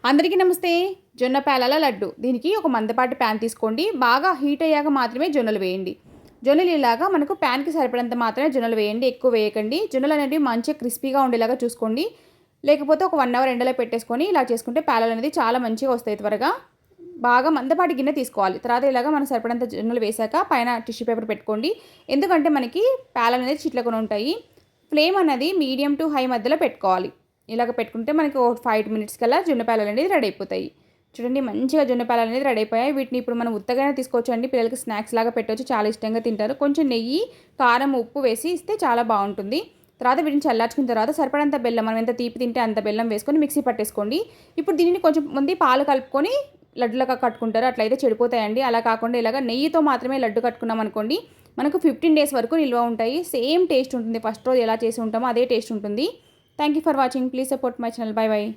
అందరికీ నమస్తే. జొన్న పేలాల లడ్డు. దీనికి ఒక మందపాటి ప్యాన్ తీసుకోండి. బాగా హీట్ అయ్యాక మాత్రమే జొన్నలు వేయండి. జొన్నలు ఇలాగా మనకు ప్యాన్కి సరిపడంత మాత్రమే జొన్నలు వేయండి, ఎక్కువ వేయకండి. జొన్నలు అనేవి మంచిగా క్రిస్పీగా ఉండేలాగా చూసుకోండి. లేకపోతే ఒక 1 అవర్ ఎండలో పెట్టేసుకొని ఇలా చేసుకుంటే పేలాలు అనేది చాలా మంచిగా వస్తాయి త్వరగా. బాగా మందపాటి గిన్నె తీసుకోవాలి. తర్వాత ఇలాగా మనం సరిపడంత జొన్నలు వేసాక పైన టిష్యూ పేపర్ పెట్టుకోండి. ఎందుకంటే మనకి పేలాలు అనేది చిట్లకొని ఉంటాయి. ఫ్లేమ్ అనేది మీడియం టు హై మధ్యలో పెట్టుకోవాలి. ఇలాగ పెట్టుకుంటే మనకి ఒక 5 మినిట్స్ కల్లా జొన్న పేలాలు అనేది రెడీ అయిపోతాయి. చూడండి మంచిగా జొన్న పేలాలు అనేది రెడీ అయిపోయాయి. వీటిని ఇప్పుడు మనం ఉత్తగానే తీసుకోవచ్చు అండి. పిల్లలకి స్నాక్స్ లాగా పెట్టవచ్చు, చాలా ఇష్టంగా తింటారు. కొంచెం నెయ్యి, కారం, ఉప్పు వేసి ఇస్తే చాలా బాగుంటుంది. తర్వాత వీటిని చల్లార్చుకున్న తర్వాత సరిపడంత బెల్లం, మనం ఎంత తీపి తింటే అంత బెల్లం వేసుకొని మిక్సీ పట్టేసుకోండి. ఇప్పుడు దీనిని కొంచెం మంది పాలు కలుపుకొని లడ్డులాగా కట్టుకుంటారు, అట్లయితే చెడిపోతాయండి. అలా కాకుండా ఇలాగ నెయ్యితో మాత్రమే లడ్డు కట్టుకున్నాం అనుకోండి, మనకు 15 డేస్ వరకు నిల్వ ఉంటాయి. సేమ్ టేస్ట్ ఉంటుంది, ఫస్ట్ రోజు ఎలా చేసి ఉంటామో అదే టేస్ట్ ఉంటుంది. Thank you for watching. Please support my channel. Bye bye.